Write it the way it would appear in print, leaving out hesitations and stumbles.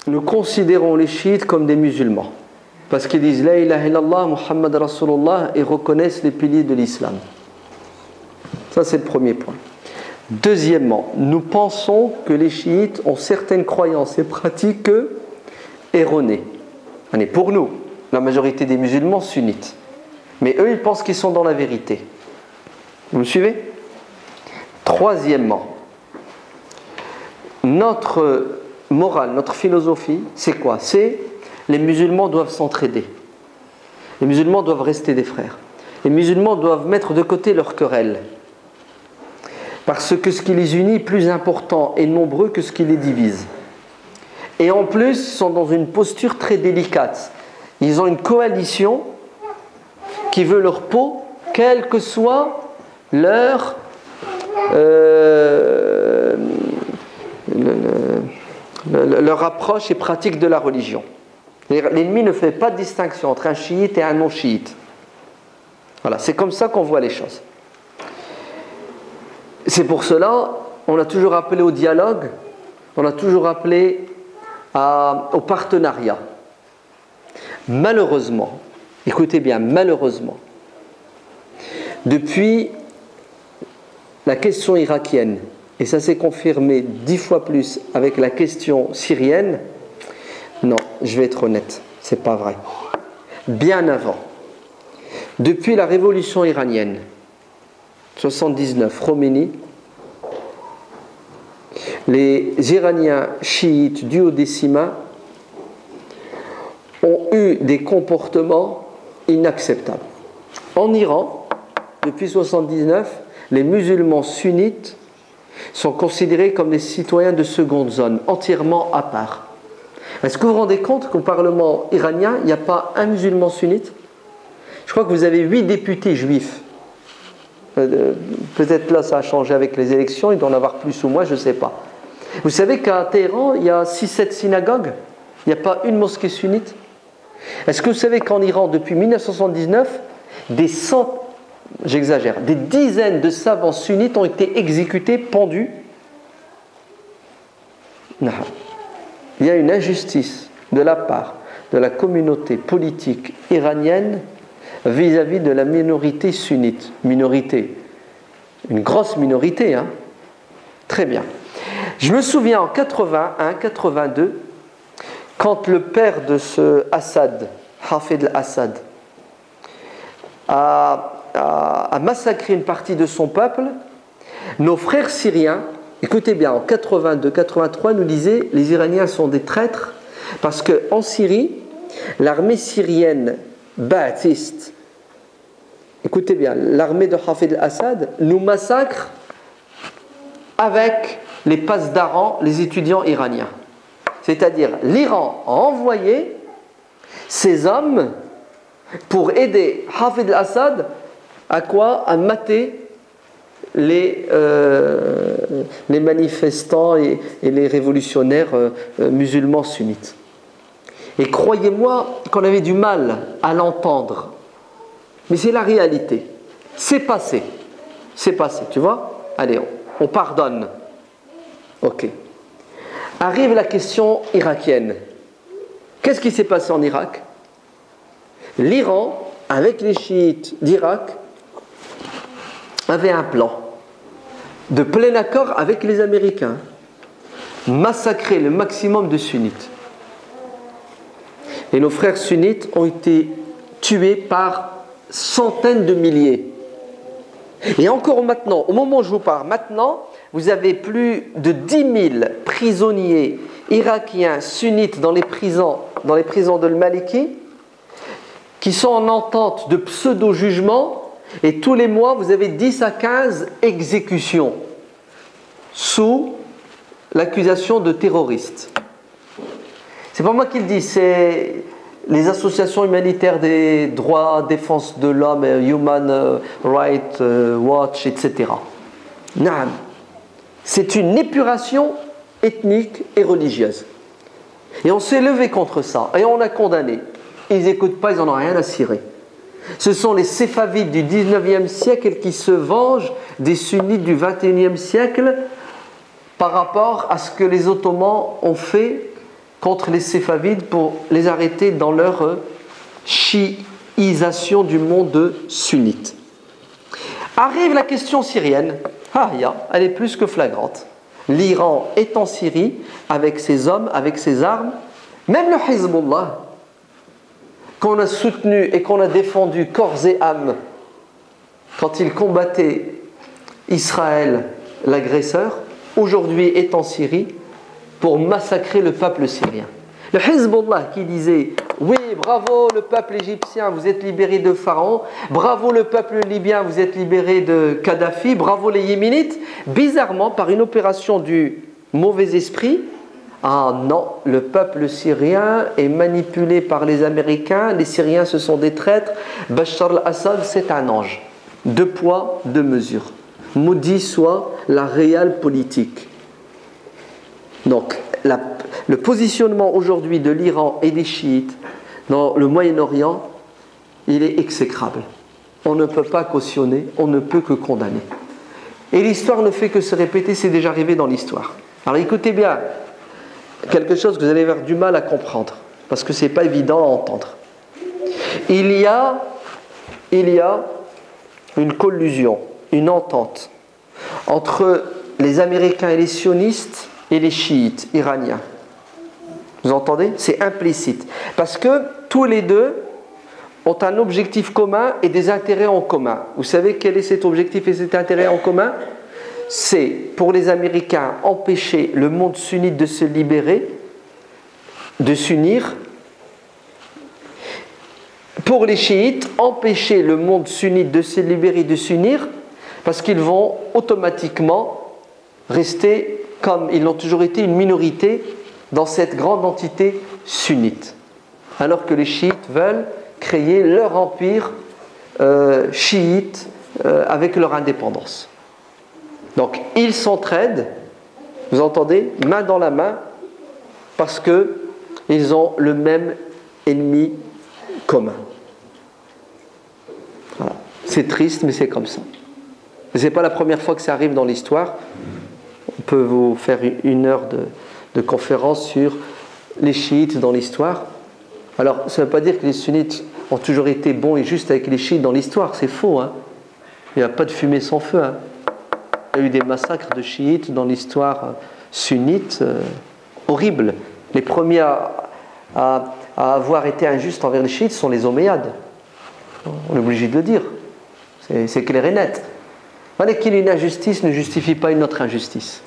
nous considérons les chiites comme des musulmans. Parce qu'ils disent La ilaha illallah, Muhammad Rasulullah et reconnaissent les piliers de l'islam. Ça, c'est le premier point. Deuxièmement, nous pensons que les chiites ont certaines croyances et pratiques erronées. Pour nous, la majorité des musulmans sunnites. Mais eux, ils pensent qu'ils sont dans la vérité. Vous me suivez? Troisièmement, notre morale, notre philosophie, c'est quoi? C'est les musulmans doivent s'entraider. Les musulmans doivent rester des frères. Les musulmans doivent mettre de côté leurs querelles. Parce que ce qui les unit est plus important et nombreux que ce qui les divise. Et en plus, ils sont dans une posture très délicate. Ils ont une coalition qui veut leur peau, quelle que soit leur approche et pratique de la religion. L'ennemi ne fait pas de distinction entre un chiite et un non-chiite. Voilà, c'est comme ça qu'on voit les choses. C'est pour cela, on a toujours appelé au dialogue, on a toujours appelé au partenariat. Malheureusement, écoutez bien, malheureusement, depuis la question irakienne, et ça s'est confirmé 10 fois plus avec la question syrienne, non, je vais être honnête, c'est pas vrai. Bien avant, depuis la révolution iranienne, 79, Khomeini, les Iraniens chiites duodécimains ont eu des comportements inacceptables. En Iran, depuis 79, les musulmans sunnites sont considérés comme des citoyens de seconde zone, entièrement à part. Est-ce que vous vous rendez compte qu'au Parlement iranien, il n'y a pas un musulman sunnite? Je crois que vous avez 8 députés juifs. Peut-être là ça a changé avec les élections, il doit en avoir plus ou moins, je ne sais pas. Vous savez qu'à Téhéran, il y a 6-7 synagogues, il n'y a pas une mosquée sunnite. Est-ce que vous savez qu'en Iran, depuis 1979, des dizaines de savants sunnites ont été exécutés, pendus? Non. Il y a une injustice de la part de la communauté politique iranienne vis-à-vis de la minorité sunnite. Minorité, une grosse minorité, hein. Très bien. Je me souviens en 81-82, quand le père de ce Assad, Hafid al-Assad, a massacré une partie de son peuple, nos frères syriens, écoutez bien, en 82-83, nous disaient les Iraniens sont des traîtres parce qu'en Syrie, l'armée syrienne ba'athiste, écoutez bien, l'armée de Hafid al-Assad nous massacre avec les pasdaran, les étudiants iraniens. C'est-à-dire, l'Iran a envoyé ses hommes pour aider Hafid al-Assad à quoi? À mater les manifestants et les révolutionnaires musulmans sunnites. Et croyez-moi qu'on avait du mal à l'entendre. Mais c'est la réalité. C'est passé. C'est passé, tu vois? Allez, on pardonne. Ok. Arrive la question irakienne. Qu'est-ce qui s'est passé en Irak? L'Iran, avec les chiites d'Irak, avait un plan de plein accord avec les Américains. Massacrer le maximum de sunnites. Et nos frères sunnites ont été tués par centaines de milliers. Et encore maintenant, au moment où je vous parle, maintenant, vous avez plus de 10 000 prisonniers irakiens sunnites dans les prisons de Maliki qui sont en entente de pseudo-jugement, et tous les mois, vous avez 10 à 15 exécutions sous l'accusation de terroristes. C'est pas moi qui le dis, c'est les associations humanitaires des droits, défense de l'homme, Human Rights Watch, etc. Naam. C'est une épuration ethnique et religieuse. Et on s'est levé contre ça, et on a condamné. Ils n'écoutent pas, ils n'en ont rien à cirer. Ce sont les Séfavides du 19e siècle qui se vengent des sunnites du 21e siècle par rapport à ce que les Ottomans ont fait contre les Séfavides pour les arrêter dans leur chiisation du monde sunnite. Arrive la question syrienne. Elle est plus que flagrante. L'Iran est en Syrie avec ses hommes, avec ses armes. Même le Hezbollah, qu'on a soutenu et qu'on a défendu corps et âme quand il combattait Israël, l'agresseur, aujourd'hui est en Syrie pour massacrer le peuple syrien. Le Hezbollah qui disait « Oui, bravo le peuple égyptien, vous êtes libéré de Pharaon. Bravo le peuple libyen, vous êtes libéré de Kadhafi. Bravo les Yéménites. » Bizarrement, par une opération du mauvais esprit, ah non, le peuple syrien est manipulé par les Américains. Les Syriens, ce sont des traîtres. Bachar al-Assad, c'est un ange. 2 poids, 2 mesures. Maudit soit la réelle politique. Donc, le positionnement aujourd'hui de l'Iran et des chiites dans le Moyen-Orient, il est exécrable. On ne peut pas cautionner, on ne peut que condamner. Et l'histoire ne fait que se répéter, c'est déjà arrivé dans l'histoire. Alors écoutez bien, quelque chose que vous allez avoir du mal à comprendre, parce que ce n'est pas évident à entendre. Il y a une collusion, une entente entre les Américains et les sionistes et les chiites iraniens. Vous entendez? C'est implicite. Parce que tous les deux ont un objectif commun et des intérêts en commun. Vous savez quel est cet objectif et cet intérêt en commun? C'est, pour les Américains, empêcher le monde sunnite de se libérer, de s'unir. Pour les chiites, empêcher le monde sunnite de se libérer, de s'unir, parce qu'ils vont automatiquement rester, comme ils l'ont toujours été, une minorité dans cette grande entité sunnite. Alors que les chiites veulent créer leur empire chiite avec leur indépendance. Donc, ils s'entraident, vous entendez, main dans la main, parce qu'ils ont le même ennemi commun. Voilà. C'est triste, mais c'est comme ça. Ce n'est pas la première fois que ça arrive dans l'histoire. On peut vous faire 1 heure de conférence sur les chiites dans l'histoire. Alors, ça ne veut pas dire que les sunnites ont toujours été bons et justes avec les chiites dans l'histoire. C'est faux. Il n'y a pas de fumée sans feu. Il y a eu des massacres de chiites dans l'histoire sunnite horribles. Les premiers à avoir été injustes envers les chiites sont les Omeyyades. On est obligé de le dire. C'est clair et net. Une injustice ne justifie pas une autre injustice.